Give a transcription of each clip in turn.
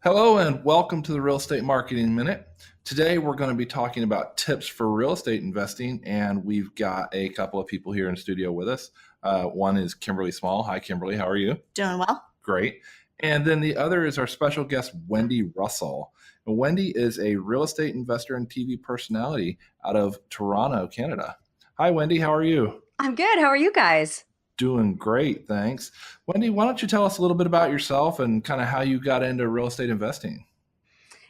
Hello and welcome to the Real Estate Marketing Minute. Today we're going to be talking about tips for real estate investing, and we've got a couple of people here in studio with us. One is Kimberly Small. Hi, Kimberly. How are you? Doing well. Great. And then the other is our special guest, Wendy Russell. And Wendy is a real estate investor and TV personality out of Toronto, Canada. Hi, Wendy. How are you? I'm good. How are you guys? Doing great, thanks. Wendy, why don't you tell us a little bit about yourself and kind of how you got into real estate investing?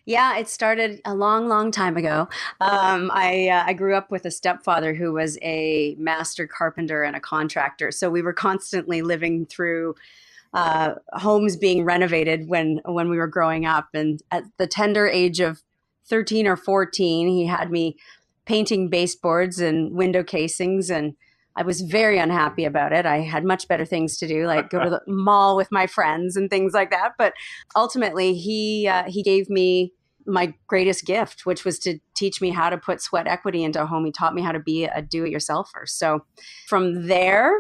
Yeah, it started a long, long time ago. I grew up with a stepfather who was a master carpenter and a contractor. So we were constantly living through homes being renovated when we were growing up. And at the tender age of 13 or 14, he had me painting baseboards and window casings, and I was very unhappy about it. I had much better things to do, like go to the mall with my friends and things like that. But ultimately, he gave me my greatest gift, which was to teach me how to put sweat equity into a home. He taught me how to be a do-it-yourselfer. So from there,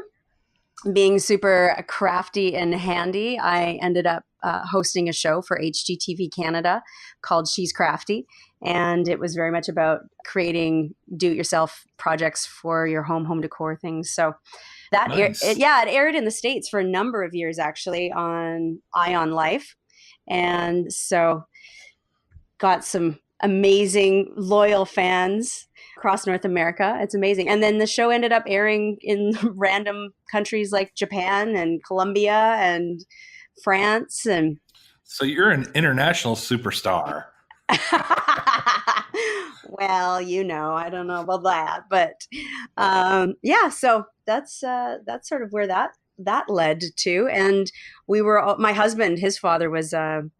being super crafty and handy, I ended up hosting a show for HGTV Canada called She's Crafty. And it was very much about creating do-it-yourself projects for your home decor things. So that, Nice. it aired in the States for a number of years, actually, on Ion Life. And so got some amazing, loyal fans across North America. It's amazing. And then the show ended up airing in random countries like Japan and Colombia and France. And So you're an international superstar. well, I don't know about that, but yeah. So that's sort of where that led to. And my husband, his father was a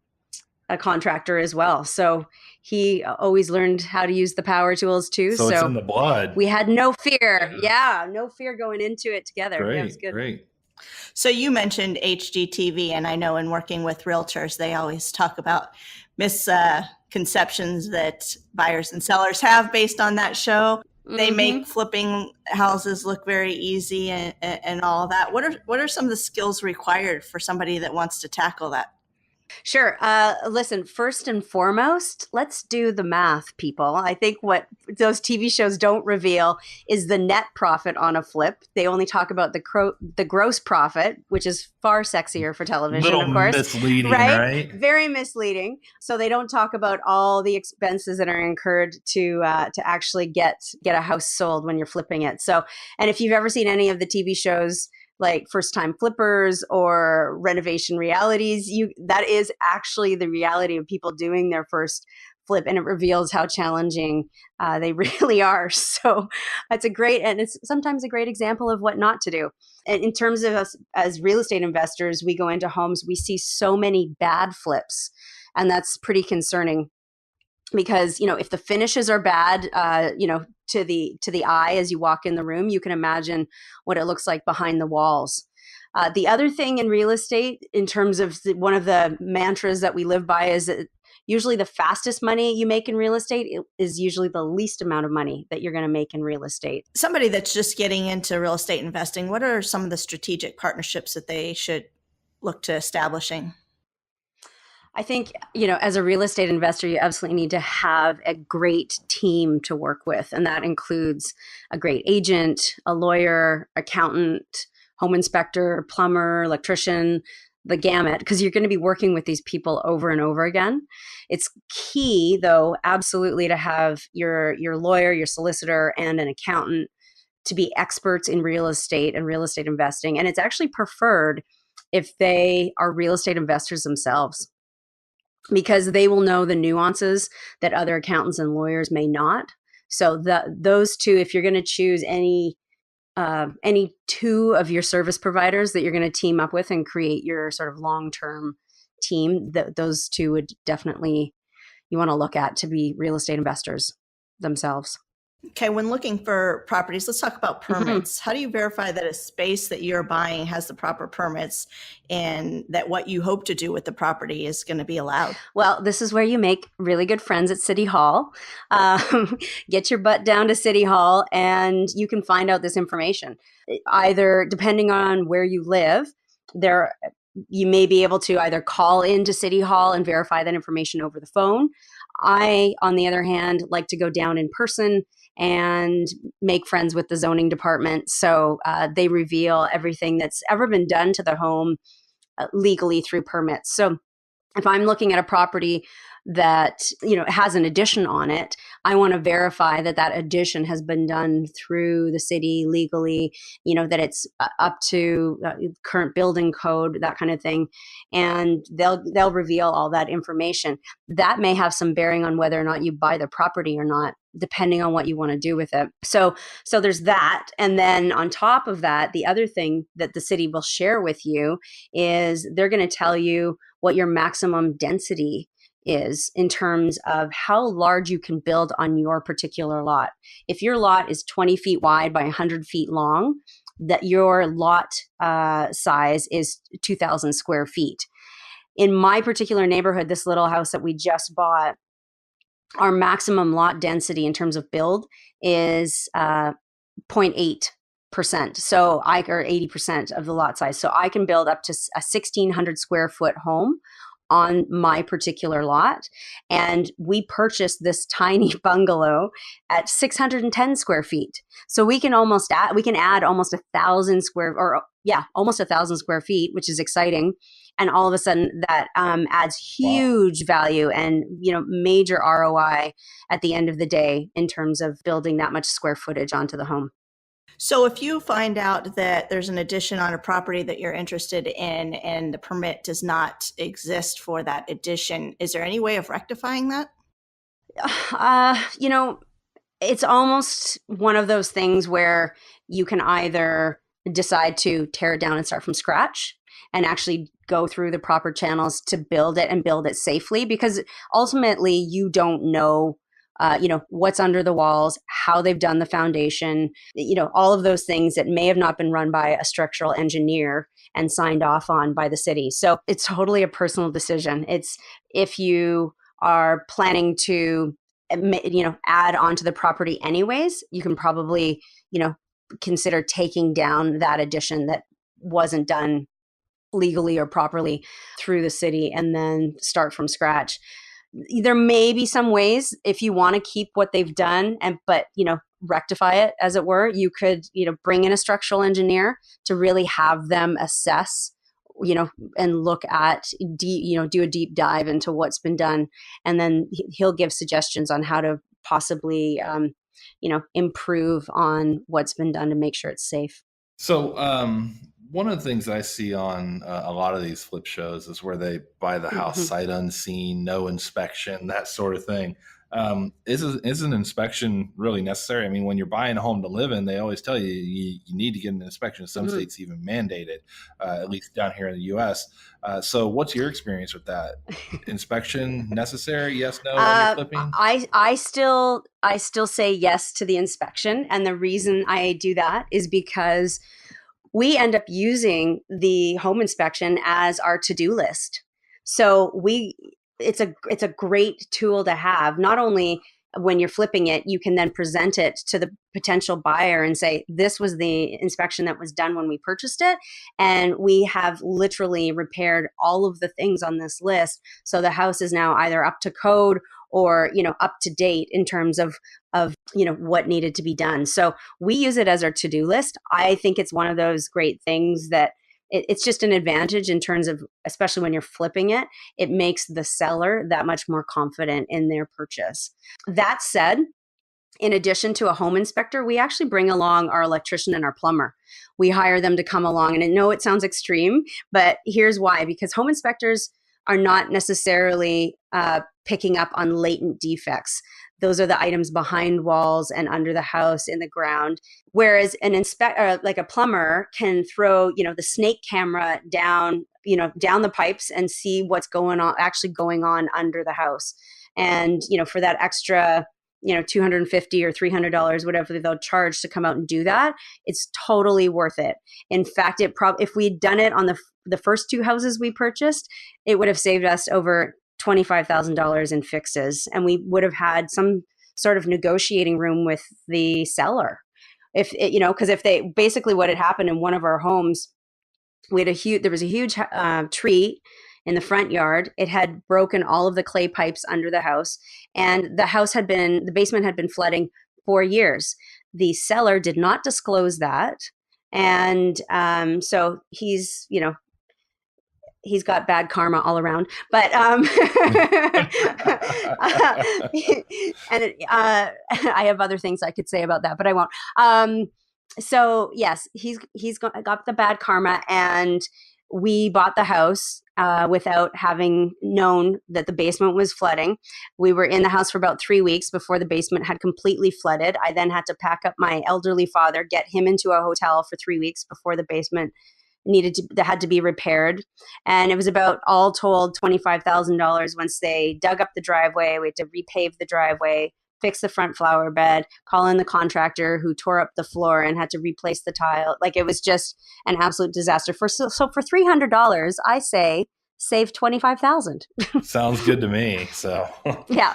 contractor as well, so he always learned how to use the power tools too. So it's in the blood. We had no fear. Yeah, no fear going into it together. Yeah, it was good. Great. So you mentioned HGTV, and I know in working with realtors, they always talk about misconceptions that buyers and sellers have based on that show. They make flipping houses look very easy and all that. What are some of the skills required for somebody that wants to tackle that? Sure. Listen, first and foremost, let's do the math, people. I think what those TV shows don't reveal is the net profit on a flip. They only talk about the gross profit, which is far sexier for television, Little of course. misleading, right? Very misleading. So they don't talk about all the expenses that are incurred to actually get a house sold when you're flipping it. So, and if you've ever seen any of the TV shows like First Time Flippers or Renovation Realities, that is actually the reality of people doing their first flip, and it reveals how challenging they really are. So it's sometimes a great example of what not to do. And in terms of us as real estate investors, we go into homes, we see so many bad flips, and that's pretty concerning. Because if the finishes are bad, to the eye as you walk in the room, you can imagine what it looks like behind the walls. The other thing in real estate, in terms of one of the mantras that we live by, is that usually the fastest money you make in real estate is usually the least amount of money that you're going to make in real estate. Somebody that's just getting into real estate investing, what are some of the strategic partnerships that they should look to establishing? I think, as a real estate investor, you absolutely need to have a great team to work with. And that includes a great agent, a lawyer, accountant, home inspector, plumber, electrician, the gamut, because you're going to be working with these people over and over again. It's key, though, absolutely, to have your lawyer, your solicitor, and an accountant to be experts in real estate and real estate investing. And it's actually preferred if they are real estate investors themselves, because they will know the nuances that other accountants and lawyers may not. So those two, if you're going to choose any two of your service providers that you're going to team up with and create your sort of long-term team, those two would definitely you want to look at to be real estate investors themselves. Okay, when looking for properties, let's talk about permits. How do you verify that a space that you're buying has the proper permits and that what you hope to do with the property is going to be allowed? Well, this is where you make really good friends at City Hall. Get your butt down to City Hall and you can find out this information. Either, depending on where you live, there you may be able to either call into City Hall and verify that information over the phone. I, on the other hand, like to go down in person and make friends with the zoning department. So they reveal everything that's ever been done to the home legally through permits. So if I'm looking at a property that, has an addition on it, I want to verify that that addition has been done through the city legally, that it's up to current building code, that kind of thing. And they'll reveal all that information. That may have some bearing on whether or not you buy the property or not, depending on what you want to do with it. So there's that. And then on top of that, the other thing that the city will share with you is they're going to tell you what your maximum density is in terms of how large you can build on your particular lot. If your lot is 20 feet wide by 100 feet long, that your lot size is 2,000 square feet. In my particular neighborhood, this little house that we just bought, our maximum lot density in terms of build is 0.8%. So or 80% of the lot size. So I can build up to a 1,600 square foot home on my particular lot. And we purchased this tiny bungalow at 610 square feet. So we can add almost 1,000 square feet, which is exciting. And all of a sudden that adds huge value and, major ROI at the end of the day in terms of building that much square footage onto the home. So if you find out that there's an addition on a property that you're interested in and the permit does not exist for that addition, is there any way of rectifying that? It's almost one of those things where you can either decide to tear it down and start from scratch and actually go through the proper channels to build it and build it safely, because ultimately you don't know what's under the walls, how they've done the foundation, all of those things that may have not been run by a structural engineer and signed off on by the city. So it's totally a personal decision. It's if you are planning to, add onto the property anyways, you can probably, consider taking down that addition that wasn't done legally or properly through the city and then start from scratch. There may be some ways if you want to keep what they've done but rectify it, as it were. You could, bring in a structural engineer to really have them assess, and look at, do a deep dive into what's been done. And then he'll give suggestions on how to possibly, improve on what's been done to make sure it's safe. So, one of the things I see on a lot of these flip shows is where they buy the house sight unseen, no inspection, that sort of thing. Is an inspection really necessary? I mean, when you're buying a home to live in, they always tell you you need to get an inspection. Some states even mandate it, at least down here in the U.S. So what's your experience with that? Inspection necessary? Yes, no, when you're flipping? I still say yes to the inspection. And the reason I do that is because we end up using the home inspection as our to-do list. So it's a great tool to have. Not only when you're flipping it, you can then present it to the potential buyer and say, this was the inspection that was done when we purchased it. And we have literally repaired all of the things on this list. So the house is now either up to code or, up to date in terms of what needed to be done. So we use it as our to-do list. I think it's one of those great things that it's just an advantage in terms of, especially when you're flipping it, it makes the seller that much more confident in their purchase. That said, in addition to a home inspector, we actually bring along our electrician and our plumber. We hire them to come along. And I know it sounds extreme, but here's why. Because home inspectors are not necessarily picking up on latent defects. Those are the items behind walls and under the house, in the ground. Whereas an inspector, like a plumber, can throw, the snake camera down the pipes and see what's actually going on under the house. And, for that extra, $250 or $300, whatever they'll charge to come out and do that, it's totally worth it. In fact, if we'd done it on the first two houses we purchased, it would have saved us over $25,000 in fixes, and we would have had some sort of negotiating room with the seller. Because if they basically what had happened in one of our homes, There was a huge tree in the front yard. It had broken all of the clay pipes under the house, and the basement had been flooding for years. The seller did not disclose that. And so he's got bad karma all around. But I have other things I could say about that, but I won't. So yes, he's got the bad karma, and we bought the house without having known that the basement was flooding. We were in the house for about 3 weeks before the basement had completely flooded. I then had to pack up my elderly father, get him into a hotel for 3 weeks before the basement had to be repaired. And it was about, all told, $25,000 once they dug up the driveway. We had to repave the driveway, fix the front flower bed, call in the contractor who tore up the floor and had to replace the tile. Like, it was just an absolute disaster. So for $300, I say save $25,000. Sounds good to me. So yeah.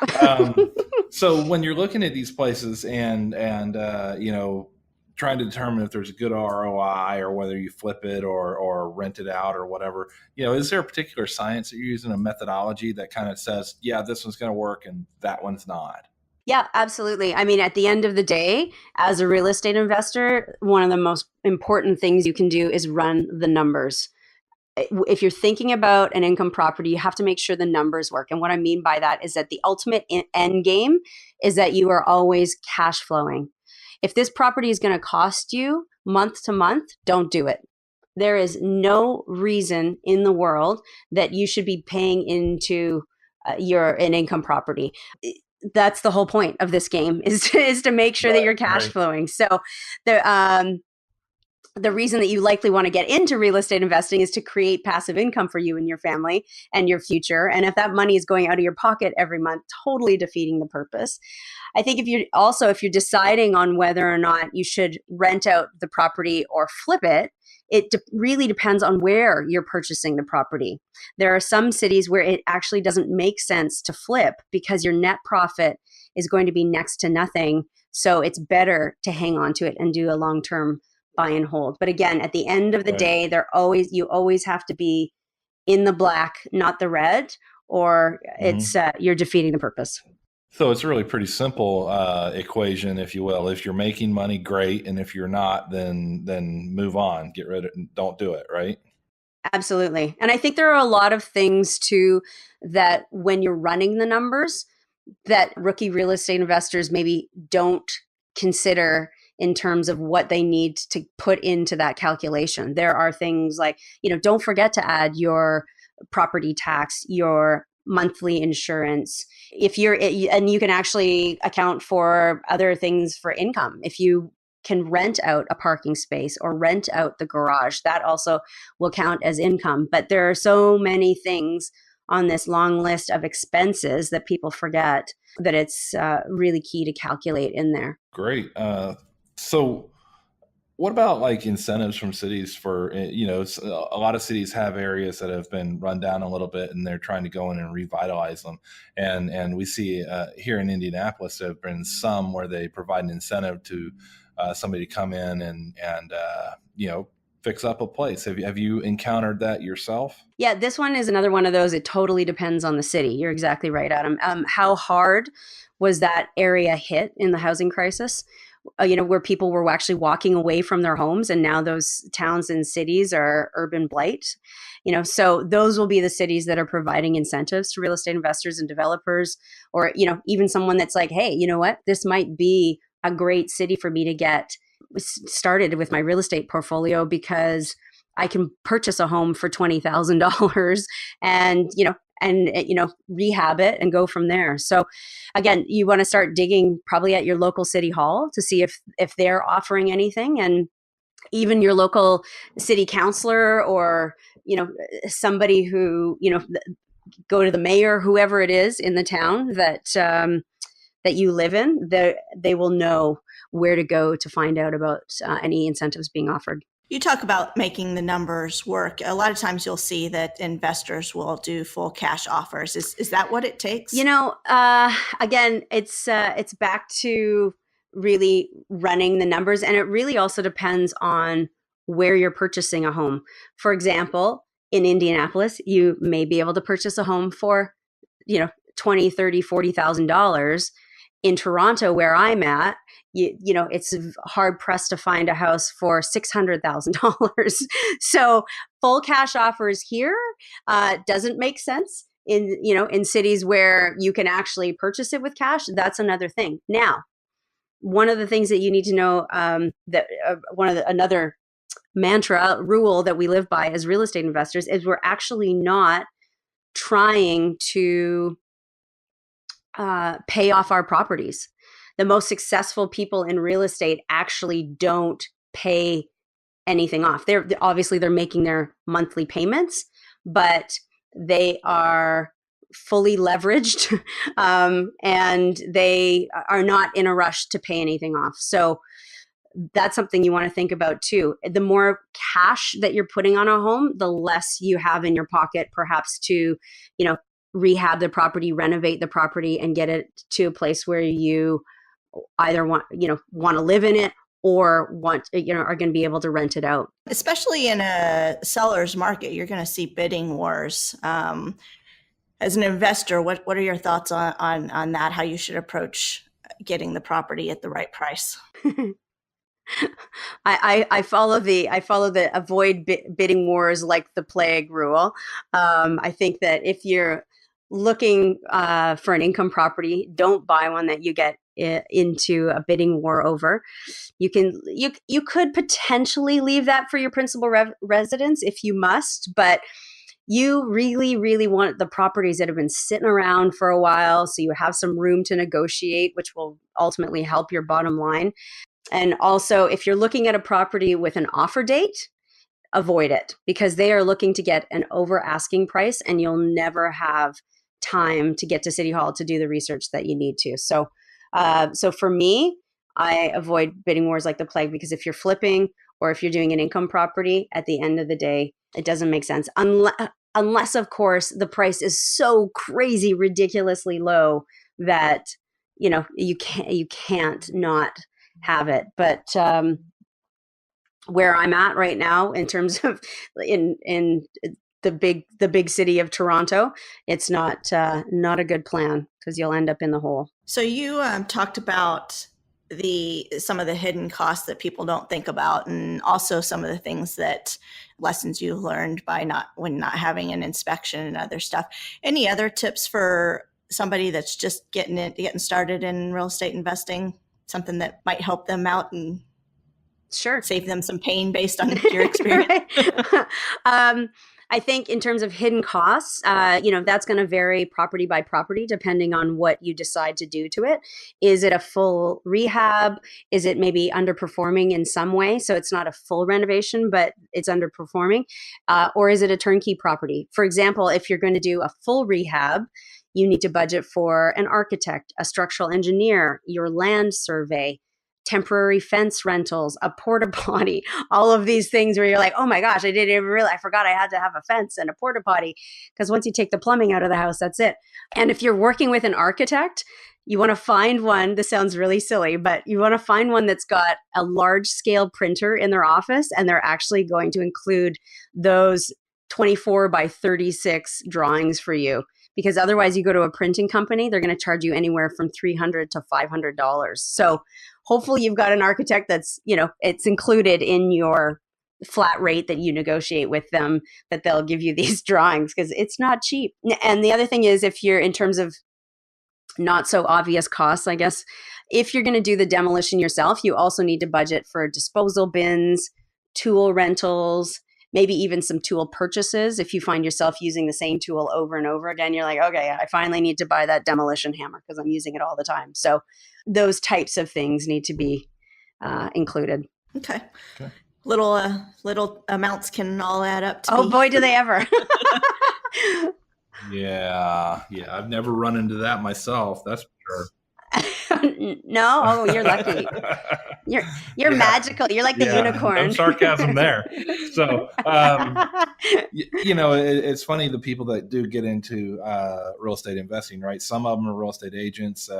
So when you're looking at these places and trying to determine if there's a good ROI or whether you flip it or rent it out or whatever, is there a particular science that you're using, a methodology that kind of says, yeah, this one's going to work and that one's not? Yeah, absolutely. I mean, at the end of the day, as a real estate investor, one of the most important things you can do is run the numbers. If you're thinking about an income property, you have to make sure the numbers work. And what I mean by that is that the ultimate end game is that you are always cash flowing. If this property is going to cost you month to month, don't do it. There is no reason in the world that you should be paying into an income property. That's the whole point of this game is to make sure that you're cash flowing. So the reason that you likely want to get into real estate investing is to create passive income for you and your family and your future. And if that money is going out of your pocket every month, totally defeating the purpose. I think if you're deciding on whether or not you should rent out the property or flip it, really depends on where you're purchasing the property. There are some cities where it actually doesn't make sense to flip because your net profit is going to be next to nothing. So it's better to hang on to it and do a long-term buy and hold. But again, at the end of the day, you always have to be in the black, not the red, or it's you're defeating the purpose. So it's really pretty simple equation, if you will. If you're making money, great, and if you're not, then move on, get rid of it, don't do it, right? Absolutely. And I think there are a lot of things too that when you're running the numbers that rookie real estate investors maybe don't consider in terms of what they need to put into that calculation. There are things like, don't forget to add your property tax, your monthly insurance. And you can actually account for other things for income. If you can rent out a parking space or rent out the garage, that also will count as income. But there are so many things on this long list of expenses that people forget that it's really key to calculate in there. Great. So what about like incentives from cities for, a lot of cities have areas that have been run down a little bit and they're trying to go in and revitalize them. And we see here in Indianapolis, there have been some where they provide an incentive to somebody to come in and fix up a place. Have you encountered that yourself? Yeah, this one is another one of those. It totally depends on the city. You're exactly right, Adam. How hard was that area hit in the housing crisis? Where people were actually walking away from their homes, and now those towns and cities are urban blight. So those will be the cities that are providing incentives to real estate investors and developers, or even someone that's like, hey, you know what, this might be a great city for me to get started with my real estate portfolio because I can purchase a home for $20,000 and rehab it and go from there. So again, you want to start digging probably at your local city hall to see if they're offering anything, and even your local city councilor or somebody who go to the mayor, whoever it is in the town that you live in. They will know where to go to find out about any incentives being offered. You talk about making the numbers work. A lot of times you'll see that investors will do full cash offers. Is that what it takes? Again, it's back to really running the numbers, and it really also depends on where you're purchasing a home. For example, in Indianapolis, you may be able to purchase a home for, $20, $30, $40,000. In Toronto, where I'm at, it's hard pressed to find a house for $600,000. So full cash offers here doesn't make sense in cities where you can actually purchase it with cash. That's another thing. Now, one of the things that you need to know another mantra rule that we live by as real estate investors is we're actually not trying to pay off our properties. The most successful people in real estate actually don't pay anything off. They're obviously making their monthly payments, but they are fully leveraged and they are not in a rush to pay anything off. So that's something you want to think about too. The more cash that you're putting on a home, the less you have in your pocket, perhaps to, rehab the property, renovate the property, and get it to a place where you either want to live in it or are going to be able to rent it out. Especially in a seller's market, you're going to see bidding wars. As an investor, what are your thoughts on that? How you should approach getting the property at the right price? I follow the avoid bidding wars like the plague rule. I think that if you're looking for an income property, don't buy one that you get into a bidding war over. You could potentially leave that for your principal residence if you must, but you really, really want the properties that have been sitting around for a while, so you have some room to negotiate, which will ultimately help your bottom line. And also, if you're looking at a property with an offer date, avoid it, because they are looking to get an over asking price and you'll never have time to get to City Hall to do the research that you need to. So for me, I avoid bidding wars like the plague, because if you're flipping or if you're doing an income property, at the end of the day, it doesn't make sense. Unless, of course, the price is so crazy, ridiculously low that, you can't not have it. But where I'm at right now, in terms of in the big city of Toronto, it's not a good plan, because you'll end up in the hole. So you talked about some of the hidden costs that people don't think about, and also some of the things lessons you learned by not having an inspection and other stuff. Any other tips for somebody that's just getting started in real estate investing? Something that might help them out and sure save them some pain based on your experience? I think in terms of hidden costs, that's going to vary property by property depending on what you decide to do to it. Is it a full rehab? Is it maybe underperforming in some way? So it's not a full renovation, but it's underperforming. Or is it a turnkey property? For example, if you're going to do a full rehab, you need to budget for an architect, a structural engineer, your land survey, temporary fence rentals, a porta potty, all of these things where you're like, oh my gosh, I forgot I had to have a fence and a porta potty, because once you take the plumbing out of the house, that's it. And if you're working with an architect, you want to find one, this sounds really silly, but you want to find one that's got a large scale printer in their office, and they're actually going to include those 24 by 36 drawings for you. Because otherwise you go to a printing company, they're going to charge you anywhere from $300 to $500. So hopefully you've got an architect that's, it's included in your flat rate that you negotiate with them, that they'll give you these drawings, because it's not cheap. And the other thing is, if you're in terms of not so obvious costs, I guess, if you're going to do the demolition yourself, you also need to budget for disposal bins, tool rentals, maybe even some tool purchases. If you find yourself using the same tool over and over again, you're like, okay, I finally need to buy that demolition hammer because I'm using it all the time. So those types of things need to be included. Okay. Little amounts can all add up to boy, do they ever. Yeah. I've never run into that myself. That's for sure. No, you're lucky. You're magical. You're like the unicorn. No sarcasm there. So, it's funny, the people that do get into real estate investing, right? Some of them are real estate agents,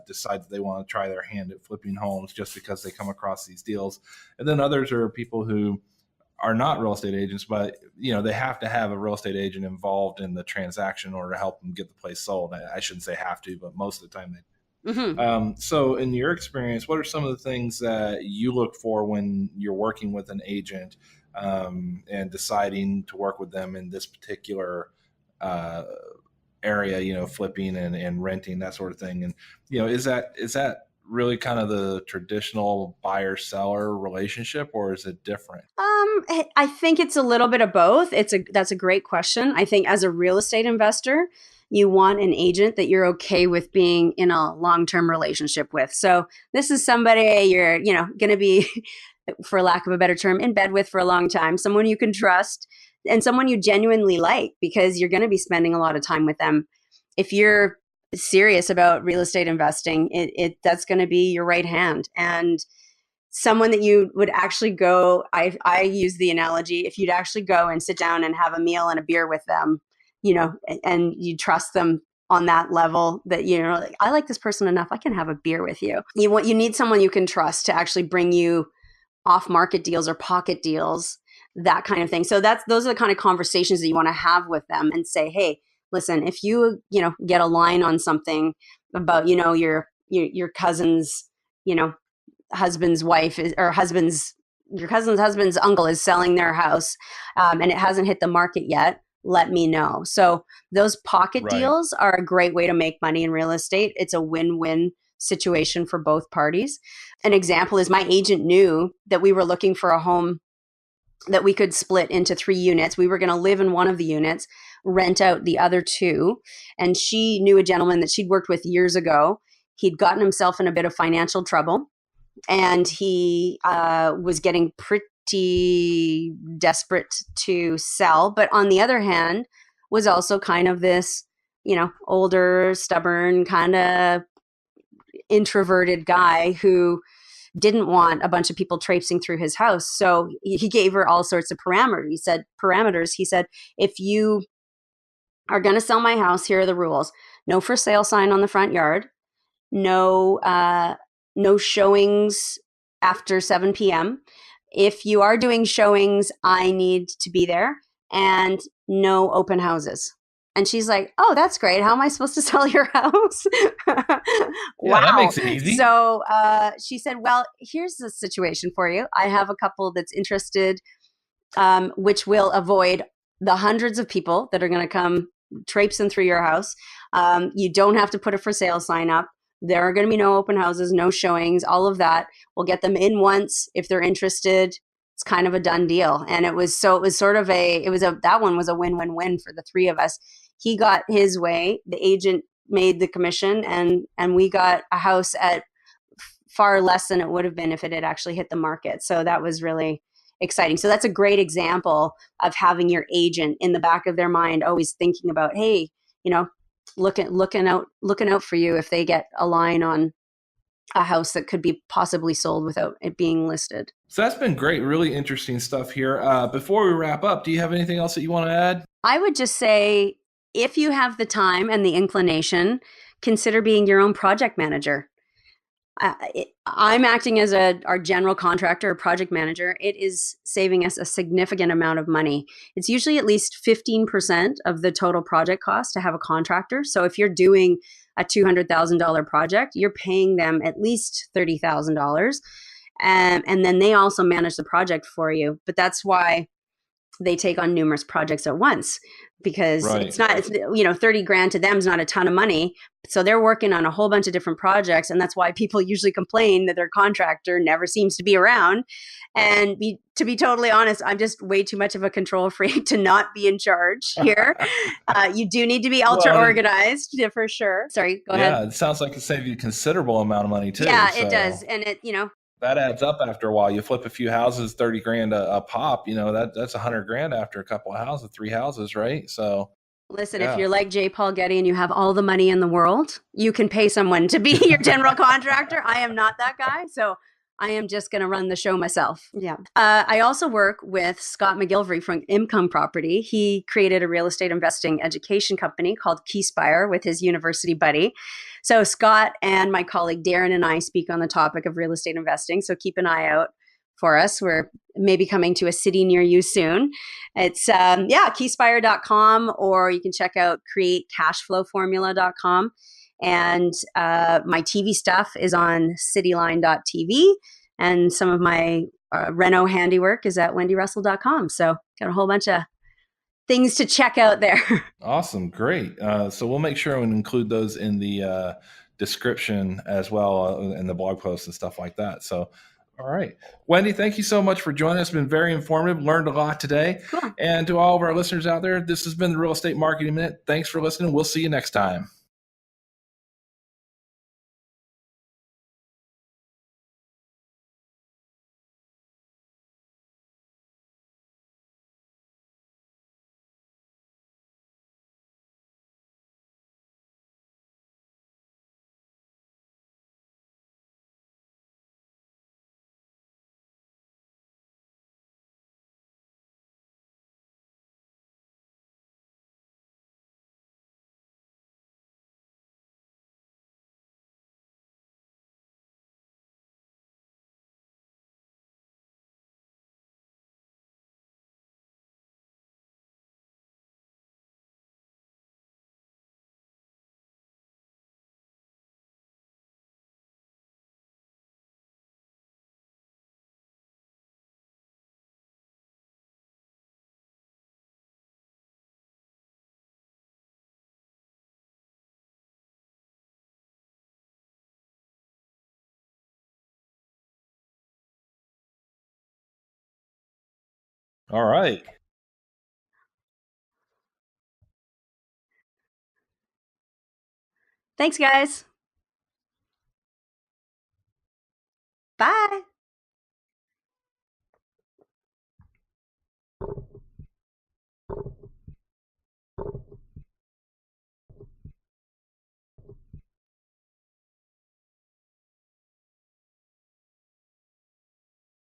decide that they want to try their hand at flipping homes just because they come across these deals. And then others are people who are not real estate agents, but they have to have a real estate agent involved in the transaction in order to help them get the place sold. I shouldn't say have to, but most of the time they do. Mm-hmm. So in your experience, what are some of the things that you look for when you're working with an agent and deciding to work with them in this particular area, flipping and renting, that sort of thing? And, is that really kind of the traditional buyer-seller relationship, or is it different? I think it's a little bit of both. That's a great question. I think as a real estate investor, you want an agent that you're okay with being in a long-term relationship with. So this is somebody you're, going to be, for lack of a better term, in bed with for a long time, someone you can trust and someone you genuinely like, because you're going to be spending a lot of time with them. If you're serious about real estate investing, that's going to be your right hand, and someone that you would actually go, I use the analogy, if you'd actually go and sit down and have a meal and a beer with them, and you trust them on that level that, like, I like this person enough, I can have a beer with you. You need someone you can trust to actually bring you off market deals or pocket deals, that kind of thing. So those are the kind of conversations that you want to have with them and say, hey, listen, if you, get a line on something about, your cousin's, husband's wife is, or your cousin's husband's uncle is selling their house, and it hasn't hit the market yet, let me know. So those pocket Right. deals are a great way to make money in real estate. It's a win-win situation for both parties. An example is my agent knew that we were looking for a home that we could split into 3 units. We were going to live in one of the units, rent out the other 2. And she knew a gentleman that she'd worked with years ago. He'd gotten himself in a bit of financial trouble, and he was getting pretty desperate to sell. But on the other hand, was also kind of this, older, stubborn, kind of introverted guy who didn't want a bunch of people traipsing through his house. So he gave her all sorts of parameters. He said, if you are going to sell my house, here are the rules. No for sale sign on the front yard. No showings after 7 p.m. If you are doing showings, I need to be there, and no open houses. And she's like, oh, that's great. How am I supposed to sell your house? Yeah, Wow. that makes it easy. So she said, well, here's the situation for you. I have a couple that's interested, which will avoid the hundreds of people that are going to come traipsing through your house. You don't have to put a for sale sign up. There are going to be no open houses, no showings, all of that. We'll get them in once. If they're interested, it's kind of a done deal. And that one was a win-win-win for the 3 of us. He got his way, the agent made the commission, and we got a house at far less than it would have been if it had actually hit the market. So that was really exciting. So that's a great example of having your agent in the back of their mind, always thinking about, hey, looking out for you if they get a line on a house that could be possibly sold without it being listed. So that's been great, really interesting stuff here. Before we wrap up, do you have anything else that you want to add? I would just say, if you have the time and the inclination, consider being your own project manager. I'm acting as our general contractor or project manager. It is saving us a significant amount of money. It's usually at least 15% of the total project cost to have a contractor. So if you're doing a $200,000 project, you're paying them at least $30,000. And then they also manage the project for you. But that's why they take on numerous projects at once, because Right. it's 30 grand to them is not a ton of money. So they're working on a whole bunch of different projects. And that's why people usually complain that their contractor never seems to be around. And to be totally honest, I'm just way too much of a control freak to not be in charge here. You do need to be ultra organized, for sure. Sorry, go ahead. Yeah, it sounds like it saved you a considerable amount of money too. Yeah, so it does. And that adds up after a while. You flip a few houses, 30 grand a pop, that's 100 grand after a couple of houses, 3 houses, right? So listen, yeah. If you're like J. Paul Getty and you have all the money in the world, you can pay someone to be your general contractor. I am not that guy. So I am just going to run the show myself. Yeah. I also work with Scott McGilvery from Income Property. He created a real estate investing education company called Keyspire with his university buddy. So Scott and my colleague Darren and I speak on the topic of real estate investing. So keep an eye out for us. We're maybe coming to a city near you soon. It's keyspire.com, or you can check out createcashflowformula.com. And my TV stuff is on cityline.tv, and some of my Reno handiwork is at wendyrussell.com. So got a whole bunch of things to check out there. Awesome. Great. So we'll make sure and include those in the description as well, in the blog posts and stuff like that. So, all right. Wendy, thank you so much for joining us. It's been very informative. Learned a lot today. Cool. And to all of our listeners out there, this has been the Real Estate Marketing Minute. Thanks for listening. We'll see you next time. All right. Thanks, guys. Bye.